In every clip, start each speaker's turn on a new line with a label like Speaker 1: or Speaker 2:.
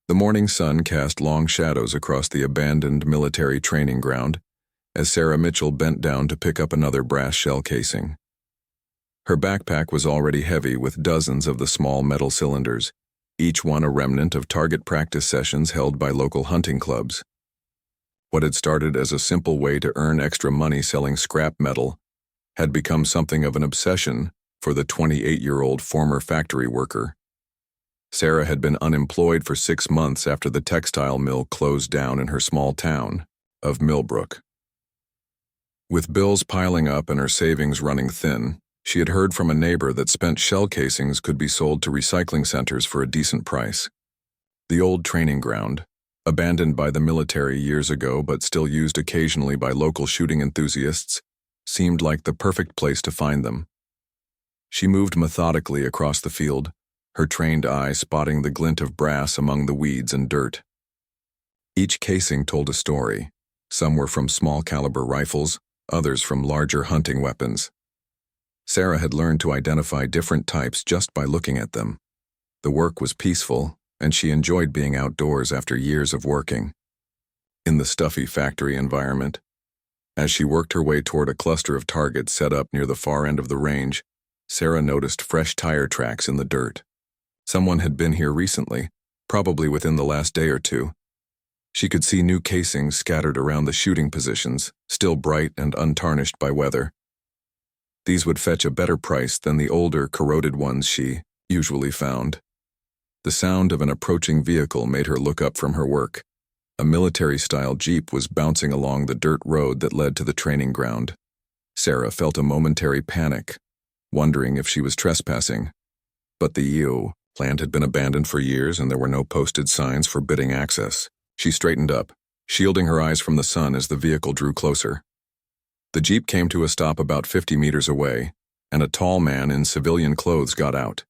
Speaker 1: The morning sun cast long shadows across the abandoned military training ground as Sarah Mitchell bent down to pick up another brass shell casing. Her backpack was already heavy with dozens of the small metal cylinders, each one a remnant of target practice sessions held by local hunting clubs. What had started as a simple way to earn extra money selling scrap metal had become something of an obsession for the 28-year-old former factory worker. Sarah had been unemployed for 6 months after the textile mill closed down in her small town of Millbrook. With bills piling up and her savings running thin, she had heard from a neighbor that spent shell casings could be sold to recycling centers for a decent price. The old training ground, abandoned by the military years ago but still used occasionally by local shooting enthusiasts, seemed like the perfect place to find them. She moved methodically across the field, her trained eye spotting the glint of brass among the weeds and dirt. Each casing told a story. Some were from small-caliber rifles, others from larger hunting weapons. Sarah had learned to identify different types just by looking at them. The work was peaceful, and she enjoyed being outdoors after years of working. In the stuffy factory environment, as she worked her way toward a cluster of targets set up near the far end of the range, Sarah noticed fresh tire tracks in the dirt. Someone had been here recently, probably within the last day or two. She could see new casings scattered around the shooting positions, still bright and untarnished by weather. These would fetch a better price than the older, corroded ones she usually found. The sound of an approaching vehicle made her look up from her work. A military-style jeep was bouncing along the dirt road that led to the training ground. Sarah felt a momentary panic, wondering if she was trespassing. But the land had been abandoned for years and there were no posted signs forbidding access. She straightened up, shielding her eyes from the sun as the vehicle drew closer. The jeep came to a stop about 50 meters away, and a tall man in civilian clothes got out.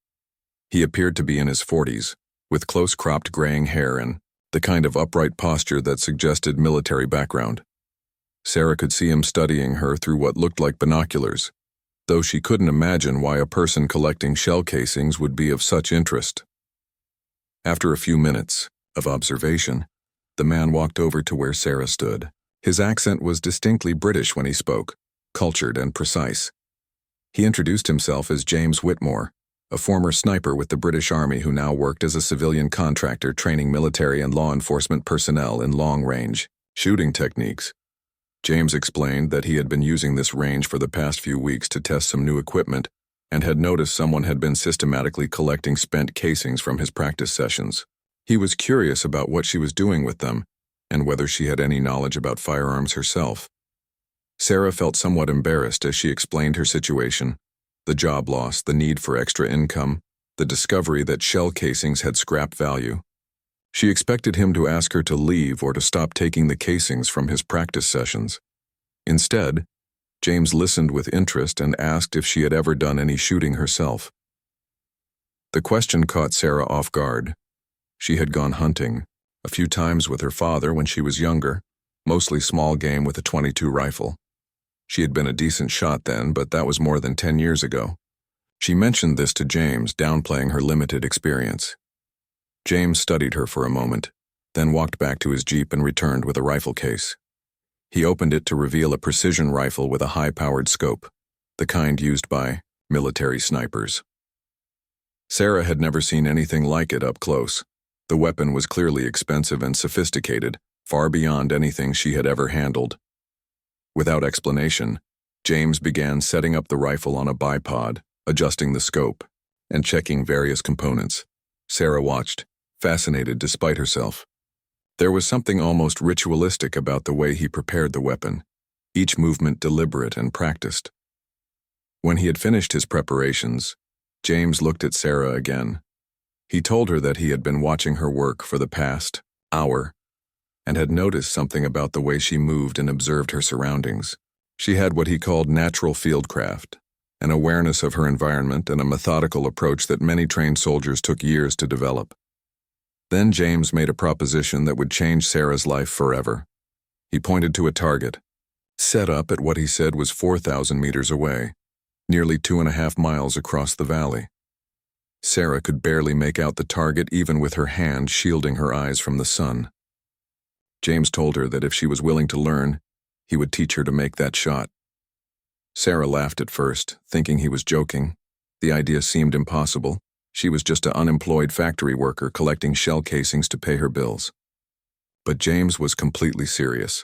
Speaker 1: He appeared to be in his 40s, with close-cropped graying hair and the kind of upright posture that suggested military background. Sarah could see him studying her through what looked like binoculars, though she couldn't imagine why a person collecting shell casings would be of such interest. After a few minutes of observation, the man walked over to where Sarah stood. His accent was distinctly British when he spoke, cultured and precise. He introduced himself as James Whitmore, a former sniper with the British Army who now worked as a civilian contractor training military and law enforcement personnel in long-range shooting techniques. James explained that he had been using this range for the past few weeks to test some new equipment and had noticed someone had been systematically collecting spent casings from his practice sessions. He was curious about what she was doing with them and whether she had any knowledge about firearms herself. Sarah felt somewhat embarrassed as she explained her situation, the job loss, the need for extra income, the discovery that shell casings had scrap value. She expected him to ask her to leave or to stop taking the casings from his practice sessions. Instead, James listened with interest and asked if she had ever done any shooting herself. The question caught Sarah off guard. She had gone hunting a few times with her father when she was younger, mostly small game with a .22 rifle. She had been a decent shot then, but that was more than 10 years ago. She mentioned this to James, downplaying her limited experience. James studied her for a moment, then walked back to his jeep and returned with a rifle case. He opened it to reveal a precision rifle with a high-powered scope, the kind used by military snipers. Sarah had never seen anything like it up close. The weapon was clearly expensive and sophisticated, far beyond anything she had ever handled. Without explanation, James began setting up the rifle on a bipod, adjusting the scope, and checking various components. Sarah watched, fascinated despite herself. There was something almost ritualistic about the way he prepared the weapon, each movement deliberate and practiced. When he had finished his preparations, James looked at Sarah again. He told her that he had been watching her work for the past hour and had noticed something about the way she moved and observed her surroundings. She had what he called natural fieldcraft, an awareness of her environment and a methodical approach that many trained soldiers took years to develop. Then James made a proposition that would change Sarah's life forever. He pointed to a target, set up at what he said was 4,000 meters away, nearly 2.5 miles across the valley. Sarah could barely make out the target even with her hand shielding her eyes from the sun. James told her that if she was willing to learn, he would teach her to make that shot. Sarah laughed at first, thinking he was joking. The idea seemed impossible. She was just an unemployed factory worker collecting shell casings to pay her bills. But James was completely serious.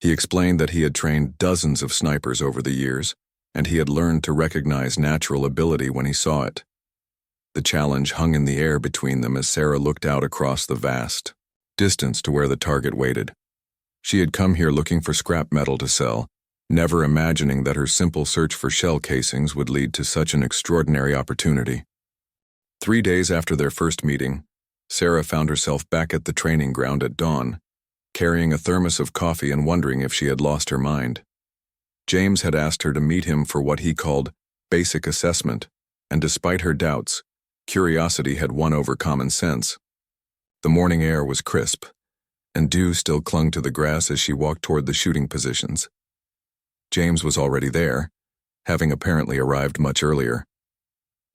Speaker 1: He explained that he had trained dozens of snipers over the years, and he had learned to recognize natural ability when he saw it. The challenge hung in the air between them as Sarah looked out across the vast distance to where the target waited. She had come here looking for scrap metal to sell, never imagining that her simple search for shell casings would lead to such an extraordinary opportunity. 3 days after their first meeting, Sarah found herself back at the training ground at dawn, carrying a thermos of coffee and wondering if she had lost her mind. James had asked her to meet him for what he called basic assessment, and despite her doubts, curiosity had won over common sense. The morning air was crisp, and dew still clung to the grass as she walked toward the shooting positions. James was already there, having apparently arrived much earlier.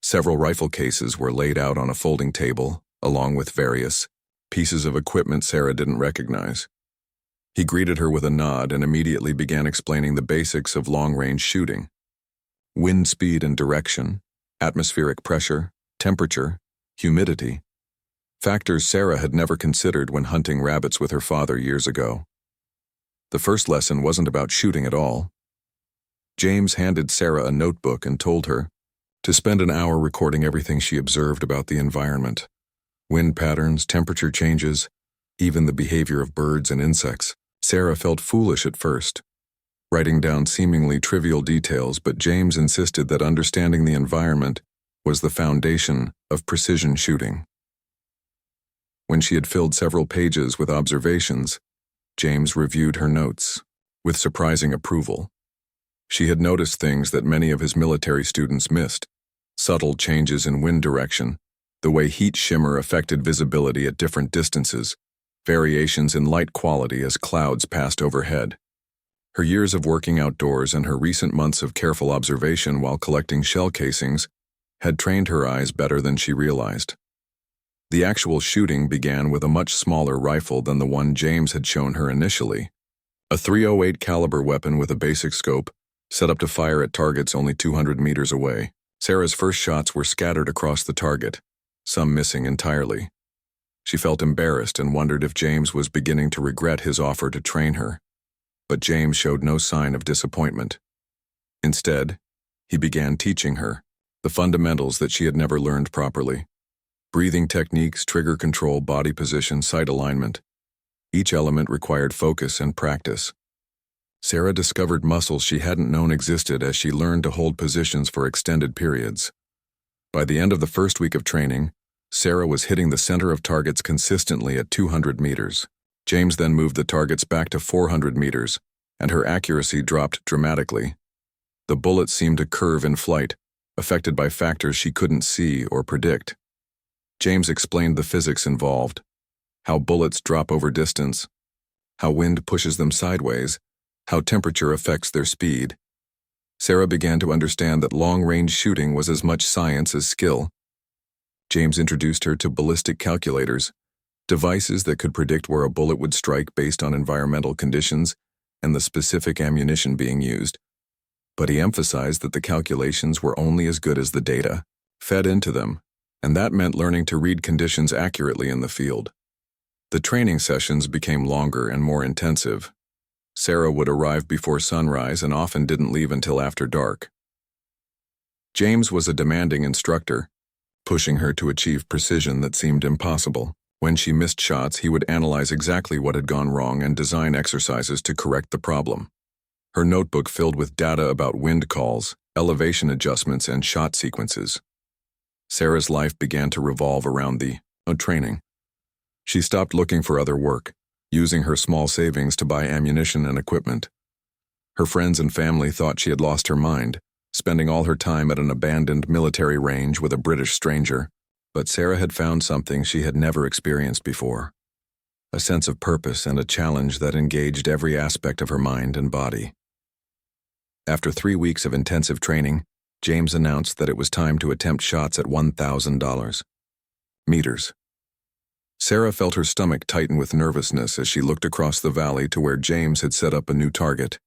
Speaker 1: Several rifle cases were laid out on a folding table, along with various pieces of equipment Sarah didn't recognize. He greeted her with a nod and immediately began explaining the basics of long-range shooting. Wind speed and direction, atmospheric pressure, temperature, humidity. Factors Sarah had never considered when hunting rabbits with her father years ago. The first lesson wasn't about shooting at all. James handed Sarah a notebook and told her to spend an hour recording everything she observed about the environment. Wind patterns, temperature changes, even the behavior of birds and insects. Sarah felt foolish at first, writing down seemingly trivial details, but James insisted that understanding the environment was the foundation of precision shooting. When she had filled several pages with observations, James reviewed her notes with surprising approval. She had noticed things that many of his military students missed: subtle changes in wind direction, the way heat shimmer affected visibility at different distances, variations in light quality as clouds passed overhead. Her years of working outdoors and her recent months of careful observation while collecting shell casings had trained her eyes better than she realized. The actual shooting began with a much smaller rifle than the one James had shown her initially, a .308 caliber weapon with a basic scope, set up to fire at targets only 200 meters away. Sarah's first shots were scattered across the target, some missing entirely. She felt embarrassed and wondered if James was beginning to regret his offer to train her. But James showed no sign of disappointment. Instead, he began teaching her the fundamentals that she had never learned properly. Breathing techniques, trigger control, body position, sight alignment. Each element required focus and practice. Sarah discovered muscles she hadn't known existed as she learned to hold positions for extended periods. By the end of the first week of training, Sarah was hitting the center of targets consistently at 200 meters. James then moved the targets back to 400 meters, and her accuracy dropped dramatically. The bullets seemed to curve in flight, affected by factors she couldn't see or predict. James explained the physics involved, how bullets drop over distance, how wind pushes them sideways, how temperature affects their speed. Sarah began to understand that long-range shooting was as much science as skill. James introduced her to ballistic calculators, devices that could predict where a bullet would strike based on environmental conditions and the specific ammunition being used. But he emphasized that the calculations were only as good as the data fed into them, and that meant learning to read conditions accurately in the field. The training sessions became longer and more intensive. Sarah would arrive before sunrise and often didn't leave until after dark. James was a demanding instructor, pushing her to achieve precision that seemed impossible. When she missed shots, he would analyze exactly what had gone wrong and design exercises to correct the problem. Her notebook filled with data about wind calls, elevation adjustments, and shot sequences. Sarah's life began to revolve around the training. She stopped looking for other work, using her small savings to buy ammunition and equipment. Her friends and family thought she had lost her mind, spending all her time at an abandoned military range with a British stranger. But Sarah had found something she had never experienced before, a sense of purpose and a challenge that engaged every aspect of her mind and body. After 3 weeks of intensive training, James announced that it was time to attempt shots at $1,000 meters. Sarah felt her stomach tighten with nervousness as she looked across the valley to where James had set up a new target.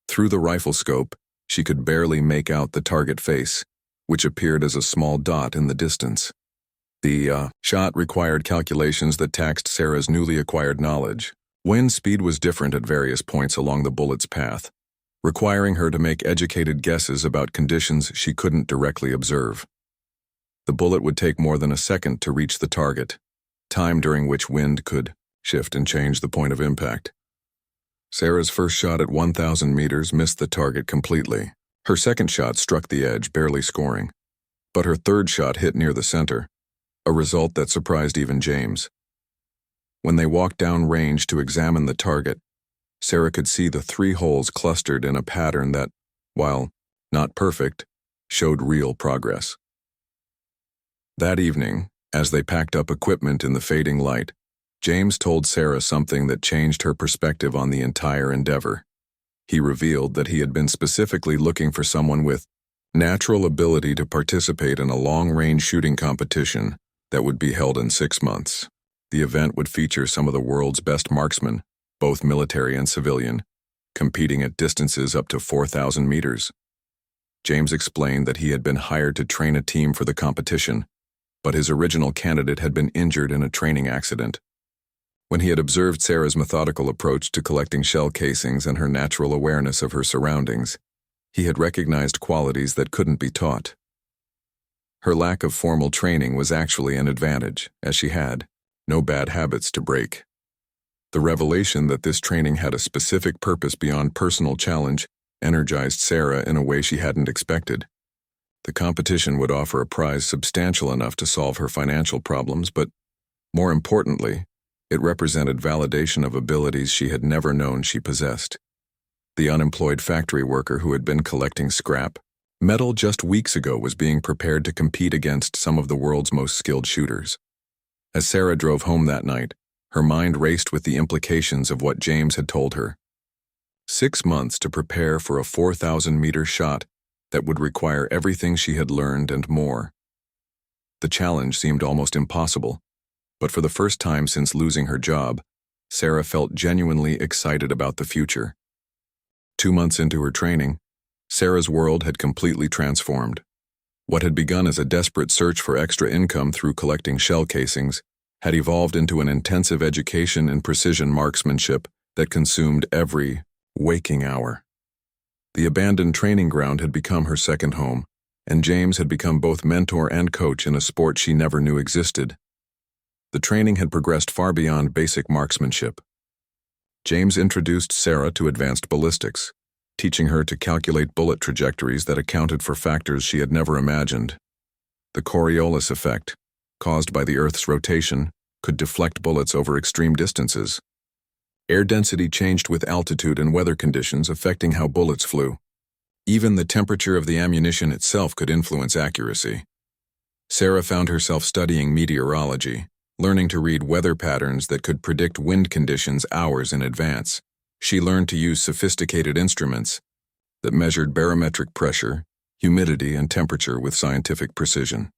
Speaker 1: Through the rifle scope, she could barely make out the target face, which appeared as a small dot in the distance. The shot required calculations that taxed Sarah's newly acquired knowledge. Wind speed was different at various points along the bullet's path, requiring her to make educated guesses about conditions she couldn't directly observe. The bullet would take more than a second to reach the target, time during which wind could shift and change the point of impact. Sarah's first shot at 1,000 meters missed the target completely. Her second shot struck the edge, barely scoring, but her third shot hit near the center, a result that surprised even James. When they walked down range to examine the target, Sarah could see the 3 holes clustered in a pattern that, while not perfect, showed real progress. That evening, as they packed up equipment in the fading light, James told Sarah something that changed her perspective on the entire endeavor. He revealed that he had been specifically looking for someone with natural ability to participate in a long-range shooting competition that would be held in 6 months. The event would feature some of the world's best marksmen, both military and civilian, competing at distances up to 4,000 meters. James explained that he had been hired to train a team for the competition, but his original candidate had been injured in a training accident. When he had observed Sarah's methodical approach to collecting shell casings and her natural awareness of her surroundings, he had recognized qualities that couldn't be taught. Her lack of formal training was actually an advantage, as she had no bad habits to break. The revelation that this training had a specific purpose beyond personal challenge energized Sarah in a way she hadn't expected. The competition would offer a prize substantial enough to solve her financial problems, but, more importantly, it represented validation of abilities she had never known she possessed. The unemployed factory worker who had been collecting scrap metal just weeks ago was being prepared to compete against some of the world's most skilled shooters. As Sarah drove home that night, her mind raced with the implications of what James had told her. 6 months to prepare for a 4,000-meter shot that would require everything she had learned and more. The challenge seemed almost impossible, but for the first time since losing her job, Sarah felt genuinely excited about the future. 2 months into her training, Sarah's world had completely transformed. What had begun as a desperate search for extra income through collecting shell casings had evolved into an intensive education in precision marksmanship that consumed every waking hour. The abandoned training ground had become her second home, and James had become both mentor and coach in a sport she never knew existed. The training had progressed far beyond basic marksmanship. James introduced Sarah to advanced ballistics, teaching her to calculate bullet trajectories that accounted for factors she had never imagined. The Coriolis effect, caused by the Earth's rotation, could deflect bullets over extreme distances. Air density changed with altitude and weather conditions, affecting how bullets flew. Even the temperature of the ammunition itself could influence accuracy. Sarah found herself studying meteorology, learning to read weather patterns that could predict wind conditions hours in advance. She learned to use sophisticated instruments that measured barometric pressure, humidity, and temperature with scientific precision.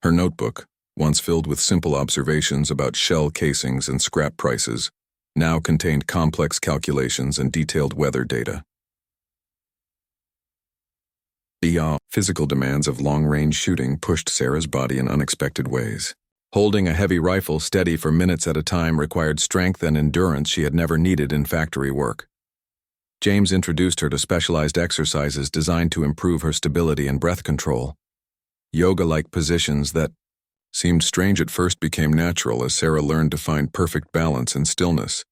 Speaker 1: Her notebook, once filled with simple observations about shell casings and scrap prices, now contained complex calculations and detailed weather data. The physical demands of long-range shooting pushed Sarah's body in unexpected ways. Holding a heavy rifle steady for minutes at a time required strength and endurance she had never needed in factory work. James introduced her to specialized exercises designed to improve her stability and breath control. Yoga-like positions that seemed strange at first became natural as Sarah learned to find perfect balance and stillness.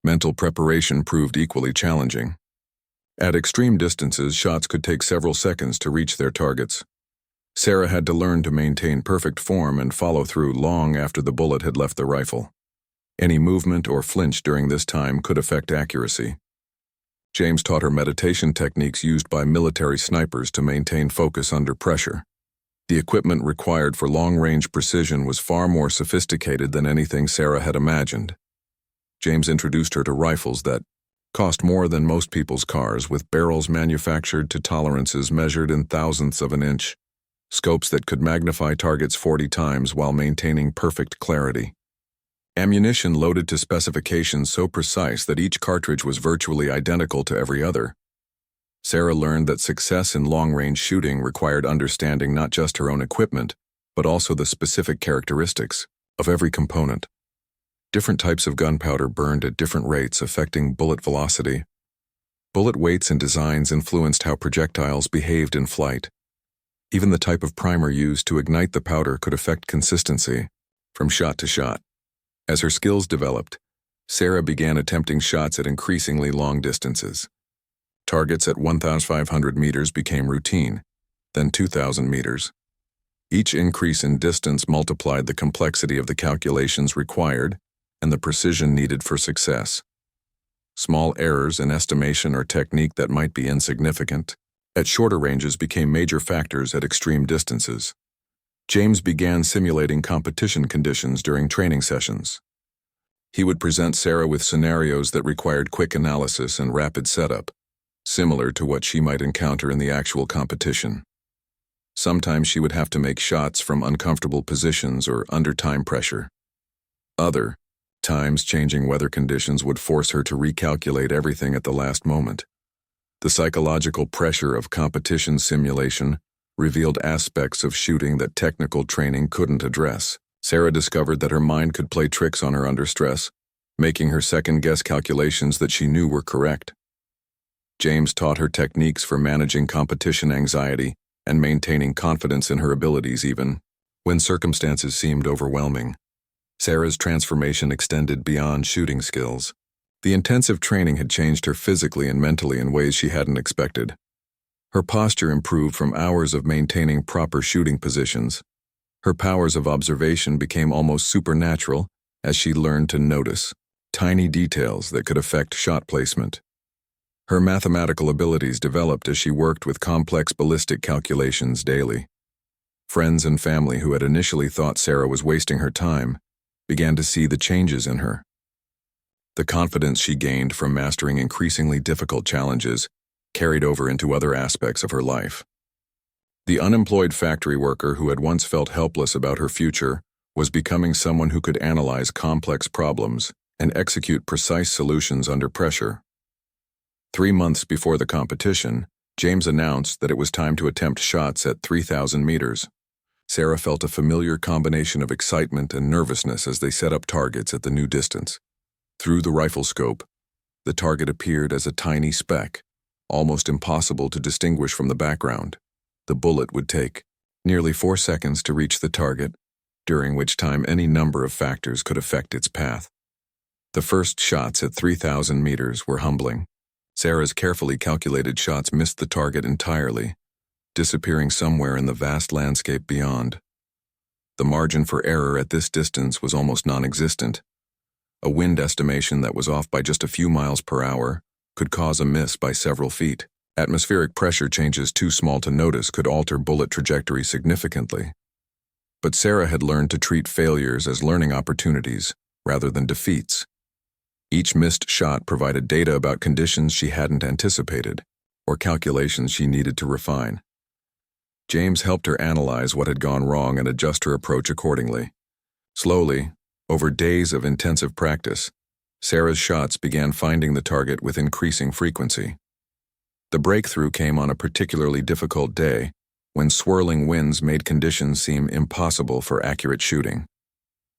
Speaker 1: Mental preparation proved equally challenging. At extreme distances, shots could take several seconds to reach their targets. Sarah had to learn to maintain perfect form and follow through long after the bullet had left the rifle. Any movement or flinch during this time could affect accuracy. James taught her meditation techniques used by military snipers to maintain focus under pressure. The equipment required for long-range precision was far more sophisticated than anything Sarah had imagined. James introduced her to rifles that cost more than most people's cars, with barrels manufactured to tolerances measured in thousandths of an inch, scopes that could magnify targets 40 times while maintaining perfect clarity. Ammunition loaded to specifications so precise that each cartridge was virtually identical to every other. Sarah learned that success in long-range shooting required understanding not just her own equipment, but also the specific characteristics of every component. Different types of gunpowder burned at different rates, affecting bullet velocity. Bullet weights and designs influenced how projectiles behaved in flight. Even the type of primer used to ignite the powder could affect consistency from shot to shot. As her skills developed, Sarah began attempting shots at increasingly long distances. Targets at 1,500 meters became routine, then 2,000 meters. Each increase in distance multiplied the complexity of the calculations required and the precision needed for success. Small errors in estimation or technique that might be insignificant at shorter ranges became major factors at extreme distances. James began simulating competition conditions during training sessions. He would present Sarah with scenarios that required quick analysis and rapid setup, similar to what she might encounter in the actual competition. Sometimes she would have to make shots from uncomfortable positions or under time pressure. Other times, changing weather conditions would force her to recalculate everything at the last moment. The psychological pressure of competition simulation revealed aspects of shooting that technical training couldn't address. Sarah discovered that her mind could play tricks on her under stress, making her second-guess calculations that she knew were correct. James taught her techniques for managing competition anxiety and maintaining confidence in her abilities even when circumstances seemed overwhelming. Sarah's transformation extended beyond shooting skills. The intensive training had changed her physically and mentally in ways she hadn't expected. Her posture improved from hours of maintaining proper shooting positions. Her powers of observation became almost supernatural as she learned to notice tiny details that could affect shot placement. Her mathematical abilities developed as she worked with complex ballistic calculations daily. Friends and family who had initially thought Sarah was wasting her time began to see the changes in her. The confidence she gained from mastering increasingly difficult challenges carried over into other aspects of her life. The unemployed factory worker who had once felt helpless about her future was becoming someone who could analyze complex problems and execute precise solutions under pressure. 3 months before the competition, James announced that it was time to attempt shots at 3,000 meters. Sarah felt a familiar combination of excitement and nervousness as they set up targets at the new distance. Through the rifle scope, the target appeared as a tiny speck, almost impossible to distinguish from the background. The bullet would take nearly 4 seconds to reach the target, during which time any number of factors could affect its path. The first shots at 3,000 meters were humbling. Sarah's carefully calculated shots missed the target entirely, disappearing somewhere in the vast landscape beyond. The margin for error at this distance was almost non-existent. A wind estimation that was off by just a few miles per hour could cause a miss by several feet. Atmospheric pressure changes too small to notice could alter bullet trajectory significantly. But Sarah had learned to treat failures as learning opportunities rather than defeats. Each missed shot provided data about conditions she hadn't anticipated or calculations she needed to refine. James helped her analyze what had gone wrong and adjust her approach accordingly. Slowly, over days of intensive practice, Sarah's shots began finding the target with increasing frequency. The breakthrough came on a particularly difficult day when swirling winds made conditions seem impossible for accurate shooting.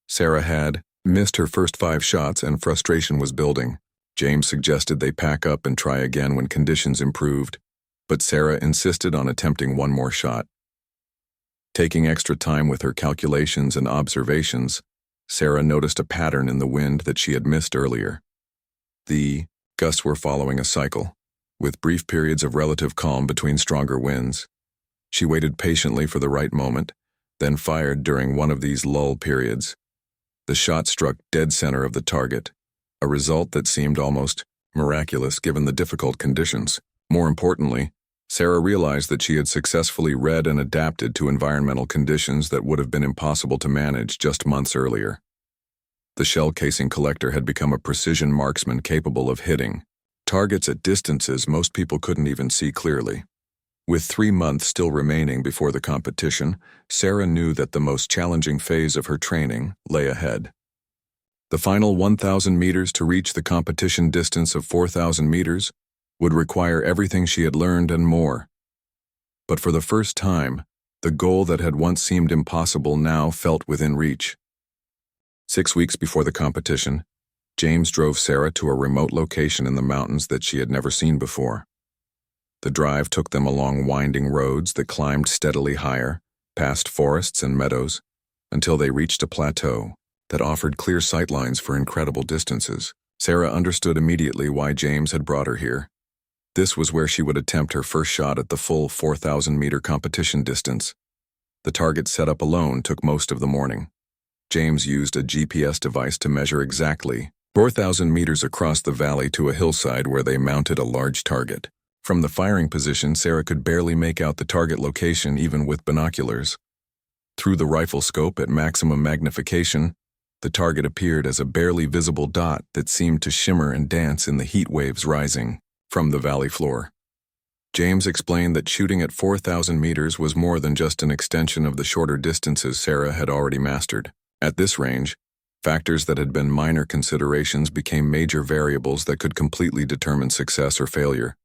Speaker 1: Sarah had missed her first 5 shots and frustration was building. James suggested they pack up and try again when conditions improved, but Sarah insisted on attempting one more shot. Taking extra time with her calculations and observations, Sarah noticed a pattern in the wind that she had missed earlier. The gusts were following a cycle, with brief periods of relative calm between stronger winds. She waited patiently for the right moment, then fired during one of these lull periods. The shot struck dead center of the target, a result that seemed almost miraculous given the difficult conditions. More importantly, Sarah realized that she had successfully read and adapted to environmental conditions that would have been impossible to manage just months earlier. The shell casing collector had become a precision marksman capable of hitting targets at distances most people couldn't even see clearly. With 3 months still remaining before the competition, Sarah knew that the most challenging phase of her training lay ahead. The final 1,000 meters to reach the competition distance of 4,000 meters would require everything she had learned and more. But for the first time, the goal that had once seemed impossible now felt within reach. 6 weeks before the competition, James drove Sarah to a remote location in the mountains that she had never seen before. The drive took them along winding roads that climbed steadily higher, past forests and meadows, until they reached a plateau that offered clear sightlines for incredible distances. Sarah understood immediately why James had brought her here. This was where she would attempt her first shot at the full 4,000-meter competition distance. The target setup alone took most of the morning. James used a GPS device to measure exactly 4,000 meters across the valley to a hillside where they mounted a large target. From the firing position, Sarah could barely make out the target location even with binoculars. Through the rifle scope at maximum magnification, the target appeared as a barely visible dot that seemed to shimmer and dance in the heat waves rising from the valley floor. James explained that shooting at 4,000 meters was more than just an extension of the shorter distances Sarah had already mastered. At this range, factors that had been minor considerations became major variables that could completely determine success or failure.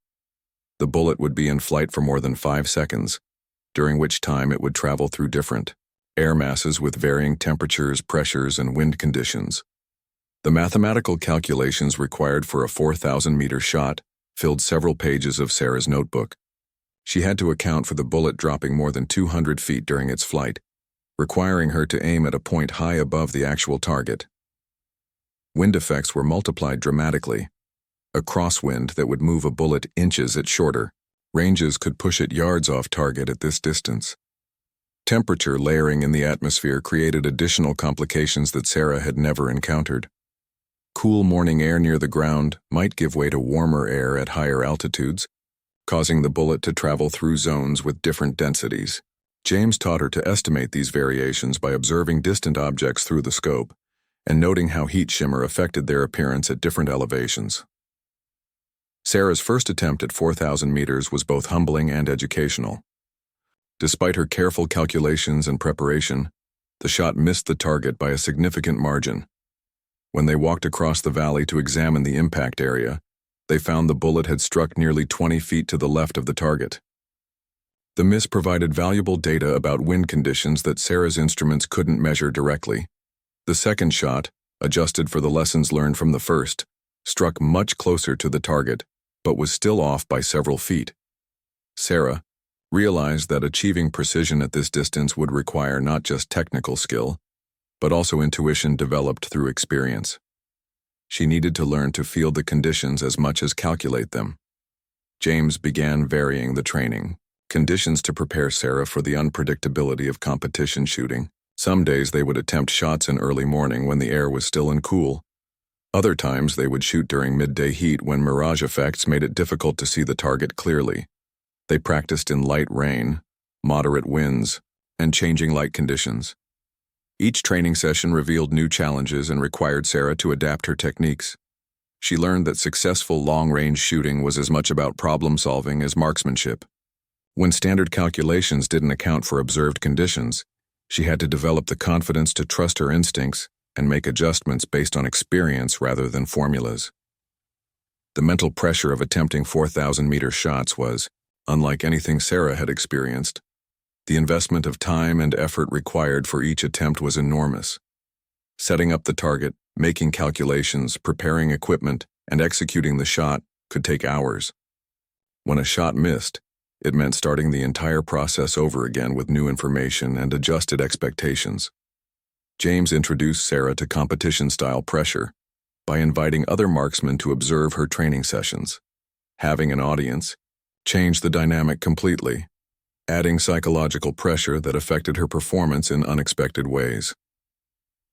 Speaker 1: The bullet would be in flight for more than 5 seconds, during which time it would travel through different air masses with varying temperatures, pressures, and wind conditions. The mathematical calculations required for a 4,000-meter shot filled several pages of Sarah's notebook. She had to account for the bullet dropping more than 200 feet during its flight, requiring her to aim at a point high above the actual target. Wind effects were multiplied dramatically. A crosswind that would move a bullet inches at shorter ranges could push it yards off target at this distance. Temperature layering in the atmosphere created additional complications that Sarah had never encountered. Cool morning air near the ground might give way to warmer air at higher altitudes, causing the bullet to travel through zones with different densities. James taught her to estimate these variations by observing distant objects through the scope and noting how heat shimmer affected their appearance at different elevations. Sarah's first attempt at 4,000 meters was both humbling and educational. Despite her careful calculations and preparation, the shot missed the target by a significant margin. When they walked across the valley to examine the impact area, they found the bullet had struck nearly 20 feet to the left of the target. The miss provided valuable data about wind conditions that Sarah's instruments couldn't measure directly. The second shot, adjusted for the lessons learned from the first, struck much closer to the target, but was still off by several feet. Sarah realized that achieving precision at this distance would require not just technical skill, but also intuition developed through experience. She needed to learn to feel the conditions as much as calculate them. James began varying the training conditions to prepare Sarah for the unpredictability of competition shooting. Some days they would attempt shots in early morning when the air was still and cool. Other times they would shoot during midday heat when mirage effects made it difficult to see the target clearly. They practiced in light rain, moderate winds, and changing light conditions. Each training session revealed new challenges and required Sarah to adapt her techniques. She learned that successful long-range shooting was as much about problem-solving as marksmanship. When standard calculations didn't account for observed conditions, she had to develop the confidence to trust her instincts and make adjustments based on experience rather than formulas. The mental pressure of attempting 4,000-meter shots was unlike anything Sarah had experienced. The investment of time and effort required for each attempt was enormous. Setting up the target, making calculations, preparing equipment, and executing the shot could take hours. When a shot missed, it meant starting the entire process over again with new information and adjusted expectations. James introduced Sarah to competition-style pressure by inviting other marksmen to observe her training sessions. Having an audience changed the dynamic completely, adding psychological pressure that affected her performance in unexpected ways.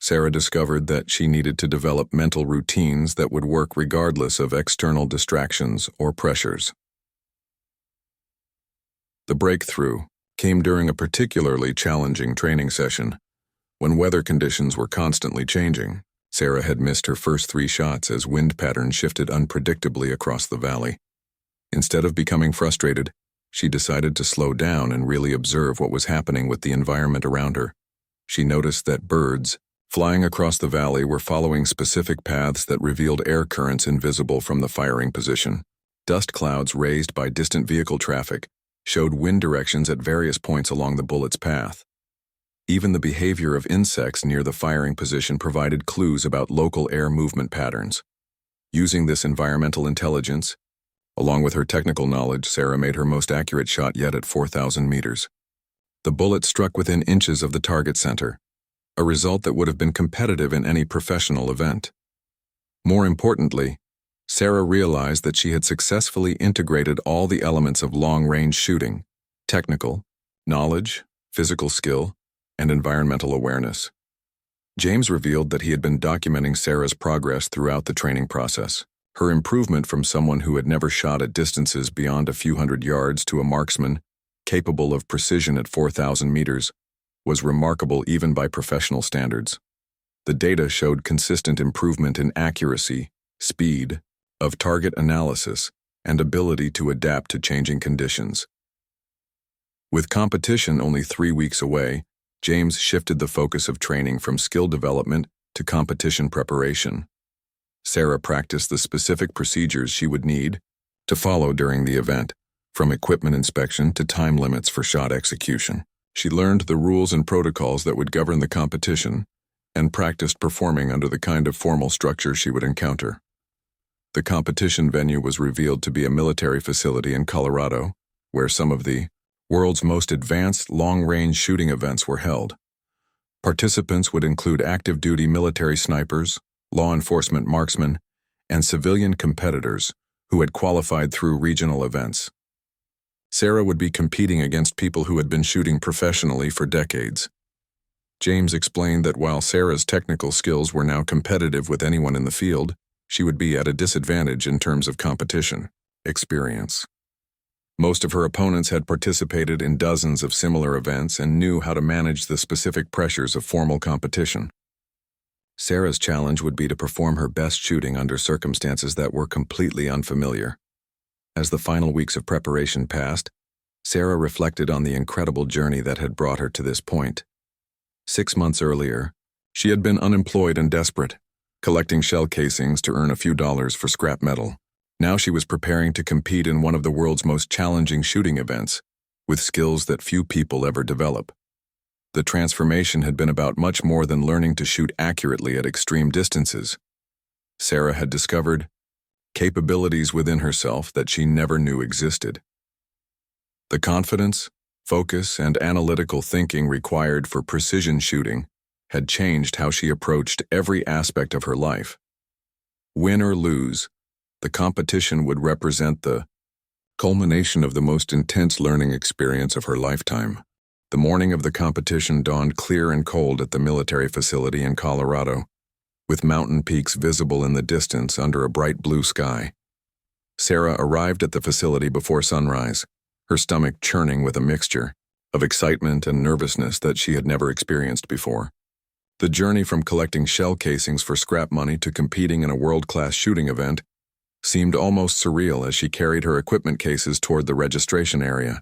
Speaker 1: Sarah discovered that she needed to develop mental routines that would work regardless of external distractions or pressures. The breakthrough came during a particularly challenging training session, when weather conditions were constantly changing. Sarah had missed her first 3 shots as wind patterns shifted unpredictably across the valley. Instead of becoming frustrated, she decided to slow down and really observe what was happening with the environment around her. She noticed that birds, flying across the valley, were following specific paths that revealed air currents invisible from the firing position. Dust clouds raised by distant vehicle traffic showed wind directions at various points along the bullet's path. Even the behavior of insects near the firing position provided clues about local air movement patterns. Using this environmental intelligence, along with her technical knowledge, Sarah made her most accurate shot yet at 4,000 meters. The bullet struck within inches of the target center, a result that would have been competitive in any professional event. More importantly, Sarah realized that she had successfully integrated all the elements of long-range shooting: technical, knowledge, physical skill, and environmental awareness. James revealed that he had been documenting Sarah's progress throughout the training process. Her improvement from someone who had never shot at distances beyond a few hundred yards to a marksman capable of precision at 4,000 meters was remarkable even by professional standards. The data showed consistent improvement in accuracy, speed, of target analysis, and ability to adapt to changing conditions. With competition only 3 weeks away, James shifted the focus of training from skill development to competition preparation. Sarah practiced the specific procedures she would need to follow during the event, from equipment inspection to time limits for shot execution. She learned the rules and protocols that would govern the competition and practiced performing under the kind of formal structure she would encounter. The competition venue was revealed to be a military facility in Colorado, where some of the world's most advanced long-range shooting events were held. Participants would include active-duty military snipers, law enforcement marksmen, and civilian competitors who had qualified through regional events. Sarah would be competing against people who had been shooting professionally for decades. James explained that while Sarah's technical skills were now competitive with anyone in the field, she would be at a disadvantage in terms of competition experience. Most of her opponents had participated in dozens of similar events and knew how to manage the specific pressures of formal competition. Sarah's challenge would be to perform her best shooting under circumstances that were completely unfamiliar. As the final weeks of preparation passed, Sarah reflected on the incredible journey that had brought her to this point. 6 months earlier, she had been unemployed and desperate, collecting shell casings to earn a few dollars for scrap metal. Now she was preparing to compete in one of the world's most challenging shooting events, with skills that few people ever develop. The transformation had been about much more than learning to shoot accurately at extreme distances. Sarah had discovered capabilities within herself that she never knew existed. The confidence, focus, and analytical thinking required for precision shooting had changed how she approached every aspect of her life. Win or lose, the competition would represent the culmination of the most intense learning experience of her lifetime. The morning of the competition dawned clear and cold at the military facility in Colorado, with mountain peaks visible in the distance under a bright blue sky. Sarah arrived at the facility before sunrise, her stomach churning with a mixture of excitement and nervousness that she had never experienced before. The journey from collecting shell casings for scrap money to competing in a world-class shooting event seemed almost surreal as she carried her equipment cases toward the registration area.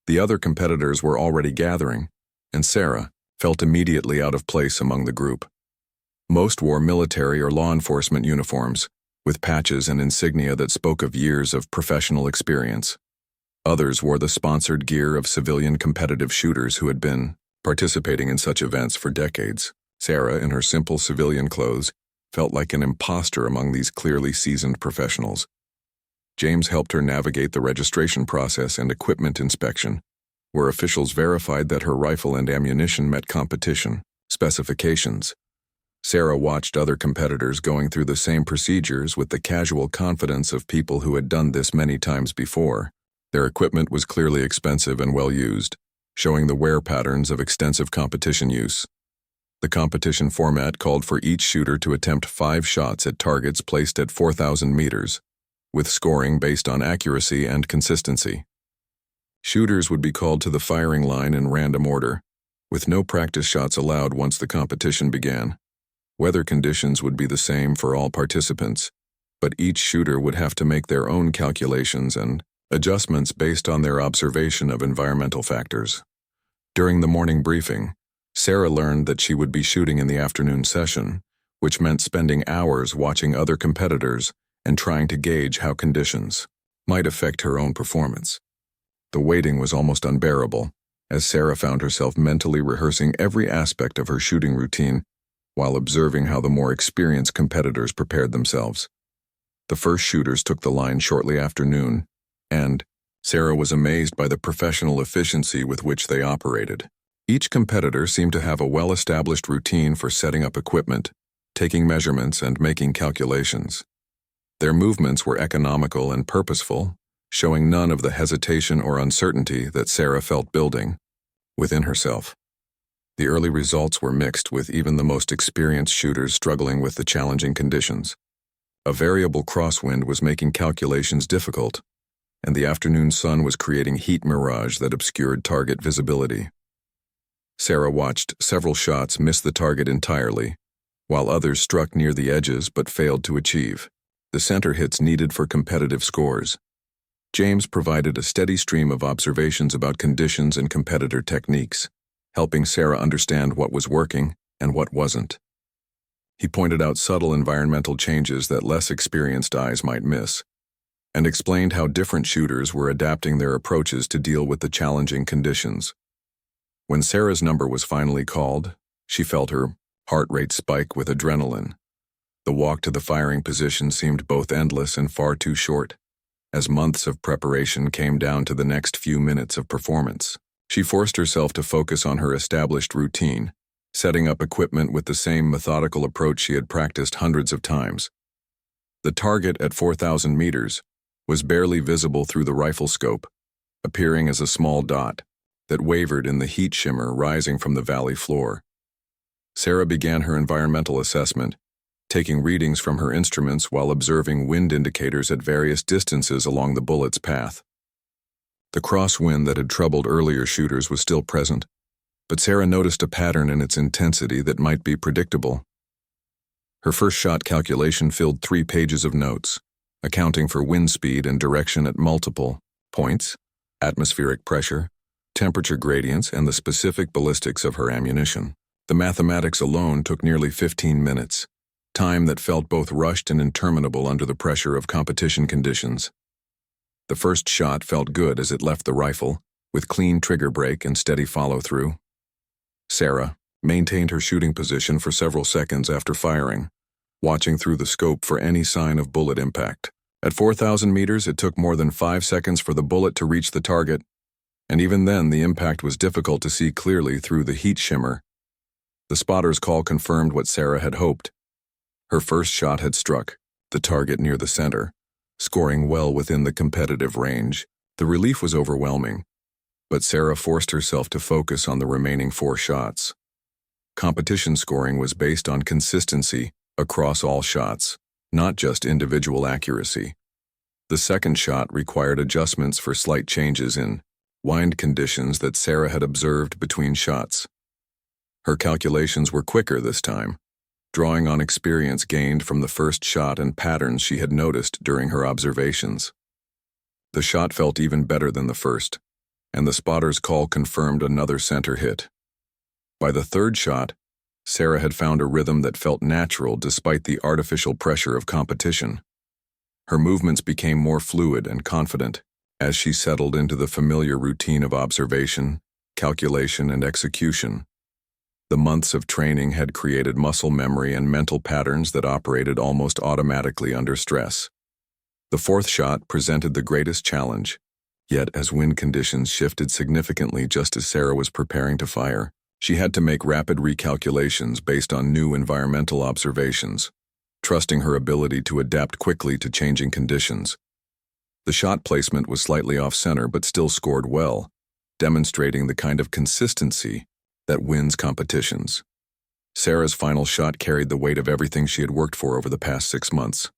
Speaker 1: The other competitors were already gathering, and Sarah felt immediately out of place among the group. Most wore military or law enforcement uniforms, with patches and insignia that spoke of years of professional experience. Others wore the sponsored gear of civilian competitive shooters who had been participating in such events for decades. Sarah, in her simple civilian clothes, felt like an imposter among these clearly seasoned professionals. James helped her navigate the registration process and equipment inspection, where officials verified that her rifle and ammunition met competition specifications. Sarah watched other competitors going through the same procedures with the casual confidence of people who had done this many times before. Their equipment was clearly expensive and well used, showing the wear patterns of extensive competition use. The competition format called for each shooter to attempt 5 shots at targets placed at 4,000 meters, with scoring based on accuracy and consistency. Shooters would be called to the firing line in random order, with no practice shots allowed once the competition began. Weather conditions would be the same for all participants, but each shooter would have to make their own calculations and adjustments based on their observation of environmental factors. During the morning briefing, Sarah learned that she would be shooting in the afternoon session, which meant spending hours watching other competitors and trying to gauge how conditions might affect her own performance. The waiting was almost unbearable, as Sarah found herself mentally rehearsing every aspect of her shooting routine while observing how the more experienced competitors prepared themselves. The first shooters took the line shortly after noon, and Sarah was amazed by the professional efficiency with which they operated. Each competitor seemed to have a well-established routine for setting up equipment, taking measurements, and making calculations. Their movements were economical and purposeful, showing none of the hesitation or uncertainty that Sarah felt building within herself. The early results were mixed, with even the most experienced shooters struggling with the challenging conditions. A variable crosswind was making calculations difficult, and the afternoon sun was creating heat mirage that obscured target visibility. Sarah watched several shots miss the target entirely, while others struck near the edges but failed to achieve the center hits needed for competitive scores. James provided a steady stream of observations about conditions and competitor techniques, helping Sarah understand what was working and what wasn't. He pointed out subtle environmental changes that less experienced eyes might miss, and explained how different shooters were adapting their approaches to deal with the challenging conditions. When Sarah's number was finally called, she felt her heart rate spike with adrenaline. The walk to the firing position seemed both endless and far too short, as months of preparation came down to the next few minutes of performance. She forced herself to focus on her established routine, setting up equipment with the same methodical approach she had practiced hundreds of times. The target at 4,000 meters was barely visible through the rifle scope, appearing as a small dot that wavered in the heat shimmer rising from the valley floor. Sarah began her environmental assessment, taking readings from her instruments while observing wind indicators at various distances along the bullet's path. The crosswind that had troubled earlier shooters was still present, but Sarah noticed a pattern in its intensity that might be predictable. Her first shot calculation filled 3 pages of notes, accounting for wind speed and direction at multiple points, atmospheric pressure, temperature gradients, and the specific ballistics of her ammunition. The mathematics alone took nearly 15 minutes, time that felt both rushed and interminable under the pressure of competition conditions. The first shot felt good as it left the rifle, with clean trigger break and steady follow-through. Sarah maintained her shooting position for several seconds after firing, watching through the scope for any sign of bullet impact. At 4,000 meters, it took more than 5 seconds for the bullet to reach the target, and even then the impact was difficult to see clearly through the heat shimmer. The spotter's call confirmed what Sarah had hoped. Her first shot had struck the target near the center, scoring well within the competitive range. The relief was overwhelming, but Sarah forced herself to focus on the remaining 4 shots. Competition scoring was based on consistency across all shots, not just individual accuracy. The second shot required adjustments for slight changes in wind conditions that Sarah had observed between shots. Her calculations were quicker this time, drawing on experience gained from the first shot and patterns she had noticed during her observations. The shot felt even better than the first, and the spotter's call confirmed another center hit. By the third shot, Sarah had found a rhythm that felt natural despite the artificial pressure of competition. Her movements became more fluid and confident as she settled into the familiar routine of observation, calculation, and execution. The months of training had created muscle memory and mental patterns that operated almost automatically under stress. The fourth shot presented the greatest challenge, yet as wind conditions shifted significantly just as Sarah was preparing to fire, she had to make rapid recalculations based on new environmental observations, trusting her ability to adapt quickly to changing conditions. The shot placement was slightly off-center but still scored well, demonstrating the kind of consistency that wins competitions. Sarah's final shot carried the weight of everything she had worked for over the past 6 months.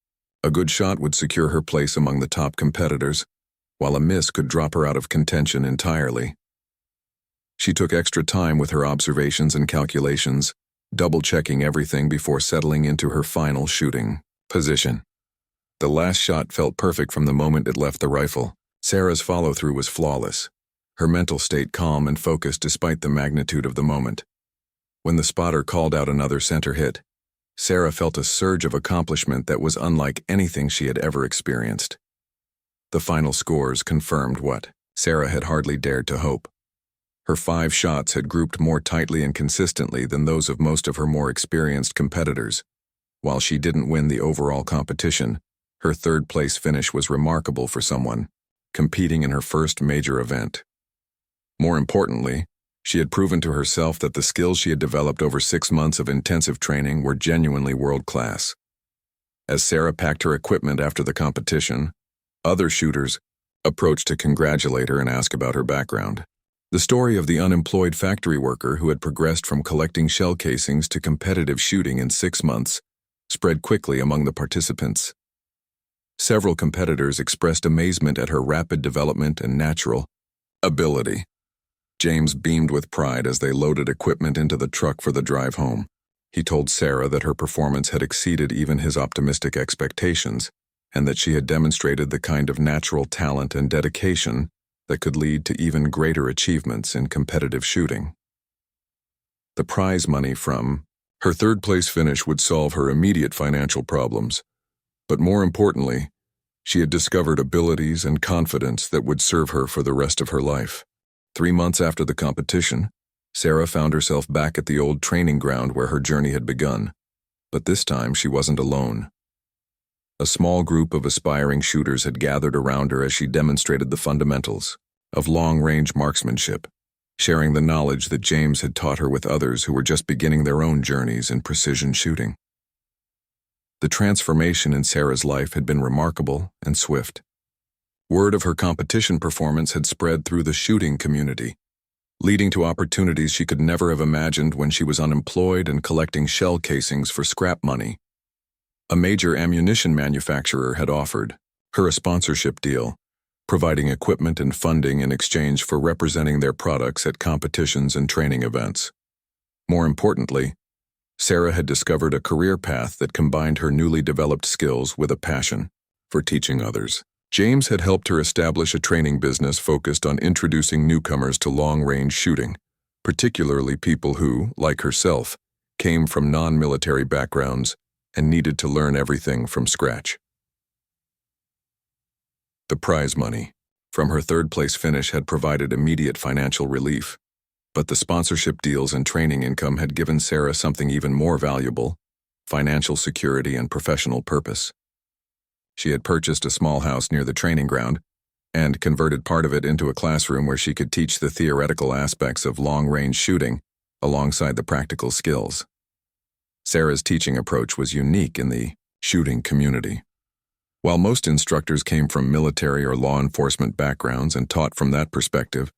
Speaker 1: A good shot would secure her place among the top competitors, while a miss could drop her out of contention entirely. She took extra time with her observations and calculations, double-checking everything before settling into her final shooting position. The last shot felt perfect from the moment it left the rifle. Sarah's follow-through was flawless, her mental state calm and focused despite the magnitude of the moment. When the spotter called out another center hit, Sarah felt a surge of accomplishment that was unlike anything she had ever experienced. The final scores confirmed what Sarah had hardly dared to hope. Her 5 shots had grouped more tightly and consistently than those of most of her more experienced competitors. While she didn't win the overall competition, her third-place finish was remarkable for someone competing in her first major event. More importantly, she had proven to herself that the skills she had developed over 6 months of intensive training were genuinely world-class. As Sarah packed her equipment after the competition, other shooters approached to congratulate her and ask about her background. The story of the unemployed factory worker who had progressed from collecting shell casings to competitive shooting in 6 months spread quickly among the participants. Several competitors expressed amazement at her rapid development and natural ability. James beamed with pride as they loaded equipment into the truck for the drive home. He told Sarah that her performance had exceeded even his optimistic expectations, and that she had demonstrated the kind of natural talent and dedication that could lead to even greater achievements in competitive shooting. The prize money from her third-place finish would solve her immediate financial problems, but more importantly, she had discovered abilities and confidence that would serve her for the rest of her life. 3 months after the competition, Sarah found herself back at the old training ground where her journey had begun, but this time she wasn't alone. A small group of aspiring shooters had gathered around her as she demonstrated the fundamentals of long-range marksmanship, sharing the knowledge that James had taught her with others who were just beginning their own journeys in precision shooting. The transformation in Sarah's life had been remarkable and swift. Word of her competition performance had spread through the shooting community, leading to opportunities she could never have imagined when she was unemployed and collecting shell casings for scrap money. A major ammunition manufacturer had offered her a sponsorship deal, providing equipment and funding in exchange for representing their products at competitions and training events. More importantly, Sarah had discovered a career path that combined her newly developed skills with a passion for teaching others. James had helped her establish a training business focused on introducing newcomers to long-range shooting, particularly people who, like herself, came from non-military backgrounds and needed to learn everything from scratch. The prize money from her third-place finish had provided immediate financial relief, but the sponsorship deals and training income had given Sarah something even more valuable: financial security and professional purpose. She had purchased a small house near the training ground and converted part of it into a classroom where she could teach the theoretical aspects of long-range shooting alongside the practical skills. Sarah's teaching approach was unique in the shooting community. While most instructors came from military or law enforcement backgrounds and taught from that perspective,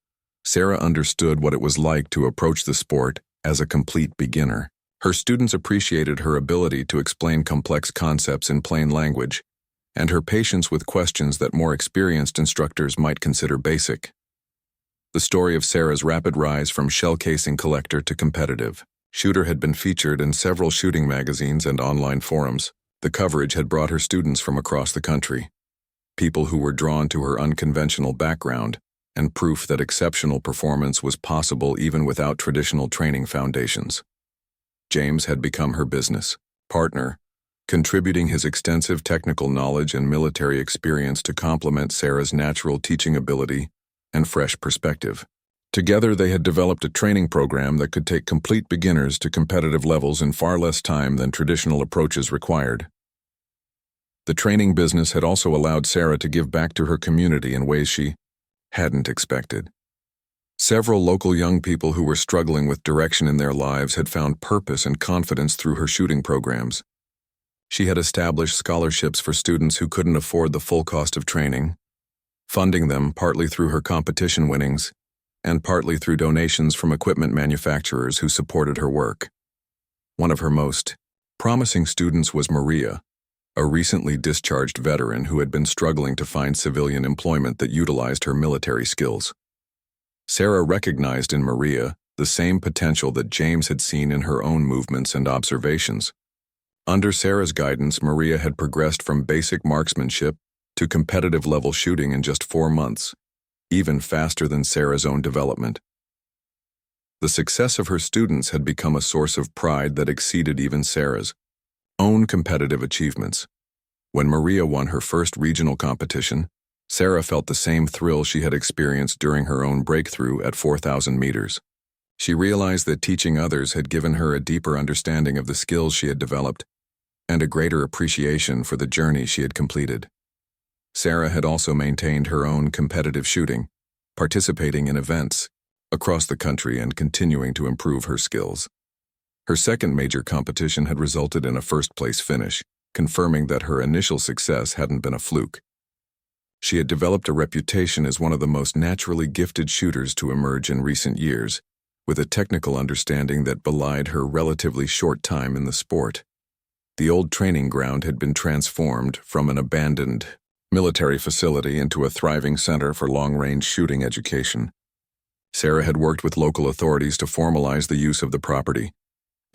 Speaker 1: Sarah understood what it was like to approach the sport as a complete beginner. Her students appreciated her ability to explain complex concepts in plain language, and her patience with questions that more experienced instructors might consider basic. The story of Sarah's rapid rise from shell casing collector to competitive shooter had been featured in several shooting magazines and online forums. The coverage had brought her students from across the country, people who were drawn to her unconventional background and proof that exceptional performance was possible even without traditional training foundations. James had become her business partner, contributing his extensive technical knowledge and military experience to complement Sarah's natural teaching ability and fresh perspective. Together, they had developed a training program that could take complete beginners to competitive levels in far less time than traditional approaches required. The training business had also allowed Sarah to give back to her community in ways she hadn't expected. Several local young people who were struggling with direction in their lives had found purpose and confidence through her shooting programs. She had established scholarships for students who couldn't afford the full cost of training, funding them partly through her competition winnings and partly through donations from equipment manufacturers who supported her work. One of her most promising students was Maria, a recently discharged veteran who had been struggling to find civilian employment that utilized her military skills. Sarah recognized in Maria the same potential that James had seen in her own movements and observations. Under Sarah's guidance, Maria had progressed from basic marksmanship to competitive-level shooting in just 4 months, even faster than Sarah's own development. The success of her students had become a source of pride that exceeded even Sarah's own competitive achievements. When Maria won her first regional competition, Sarah felt the same thrill she had experienced during her own breakthrough at 4,000 meters. She realized that teaching others had given her a deeper understanding of the skills she had developed and a greater appreciation for the journey she had completed. Sarah had also maintained her own competitive shooting, participating in events across the country and continuing to improve her skills. Her second major competition had resulted in a first-place finish, confirming that her initial success hadn't been a fluke. She had developed a reputation as one of the most naturally gifted shooters to emerge in recent years, with a technical understanding that belied her relatively short time in the sport. The old training ground had been transformed from an abandoned military facility into a thriving center for long-range shooting education. Sarah had worked with local authorities to formalize the use of the property,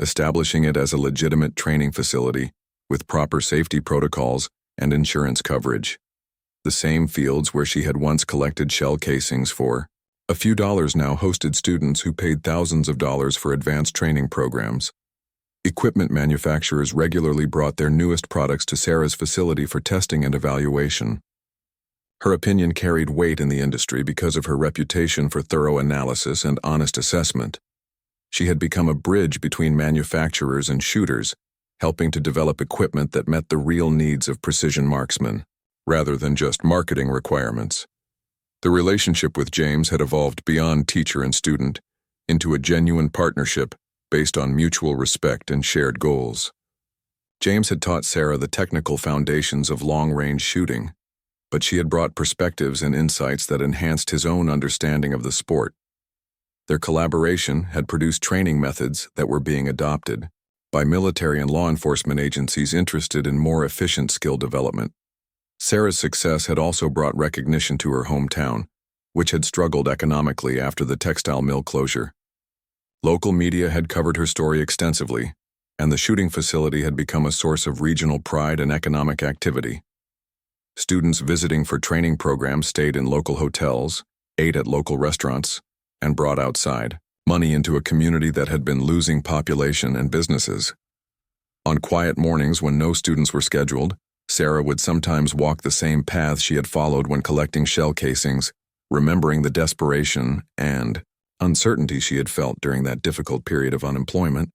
Speaker 1: establishing it as a legitimate training facility with proper safety protocols and insurance coverage. The same fields where she had once collected shell casings for a few dollars now hosted students who paid thousands of dollars for advanced training programs. Equipment manufacturers regularly brought their newest products to Sarah's facility for testing and evaluation. Her opinion carried weight in the industry because of her reputation for thorough analysis and honest assessment. She had become a bridge between manufacturers and shooters, helping to develop equipment that met the real needs of precision marksmen, rather than just marketing requirements. The relationship with James had evolved beyond teacher and student into a genuine partnership based on mutual respect and shared goals. James had taught Sarah the technical foundations of long-range shooting, but she had brought perspectives and insights that enhanced his own understanding of the sport. Their collaboration had produced training methods that were being adopted by military and law enforcement agencies interested in more efficient skill development. Sarah's success had also brought recognition to her hometown, which had struggled economically after the textile mill closure. Local media had covered her story extensively, and the shooting facility had become a source of regional pride and economic activity. Students visiting for training programs stayed in local hotels, ate at local restaurants, and brought outside money into a community that had been losing population and businesses. On quiet mornings when no students were scheduled, Sarah would sometimes walk the same path she had followed when collecting shell casings, remembering the desperation and uncertainty she had felt during that difficult period of unemployment.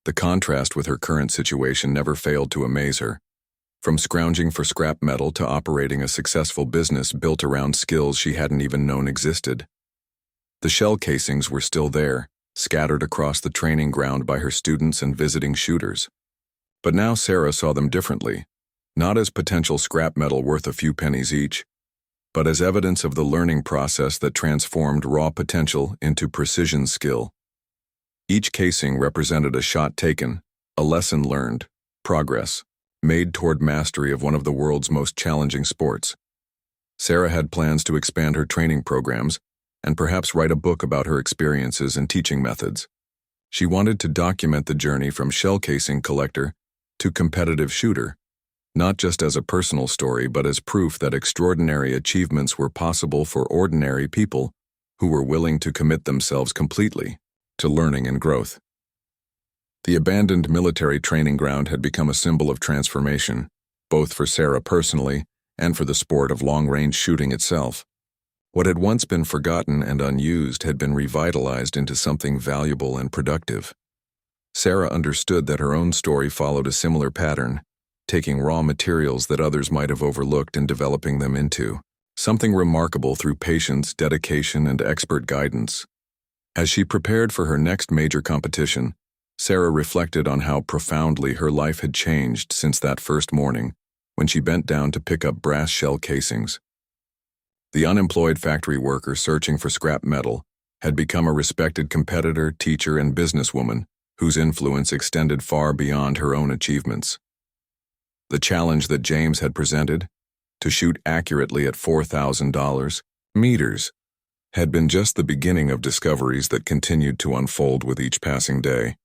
Speaker 1: The contrast with her current situation never failed to amaze her. From scrounging for scrap metal to operating a successful business built around skills she hadn't even known existed. The shell casings were still there, scattered across the training ground by her students and visiting shooters. But now Sarah saw them differently, not as potential scrap metal worth a few pennies each, but as evidence of the learning process that transformed raw potential into precision skill. Each casing represented a shot taken, a lesson learned, progress made toward mastery of one of the world's most challenging sports. Sarah had plans to expand her training programs and perhaps write a book about her experiences and teaching methods. She wanted to document the journey from shell casing collector to competitive shooter, not just as a personal story but as proof that extraordinary achievements were possible for ordinary people who were willing to commit themselves completely to learning and growth. The abandoned military training ground had become a symbol of transformation, both for Sarah personally and for the sport of long-range shooting itself. What had once been forgotten and unused had been revitalized into something valuable and productive. Sarah understood that her own story followed a similar pattern, taking raw materials that others might have overlooked and developing them into something remarkable through patience, dedication, and expert guidance. As she prepared for her next major competition, Sarah reflected on how profoundly her life had changed since that first morning when she bent down to pick up brass shell casings. The unemployed factory worker searching for scrap metal had become a respected competitor, teacher, and businesswoman whose influence extended far beyond her own achievements. The challenge that James had presented, to shoot accurately at $4,000 meters, had been just the beginning of discoveries that continued to unfold with each passing day.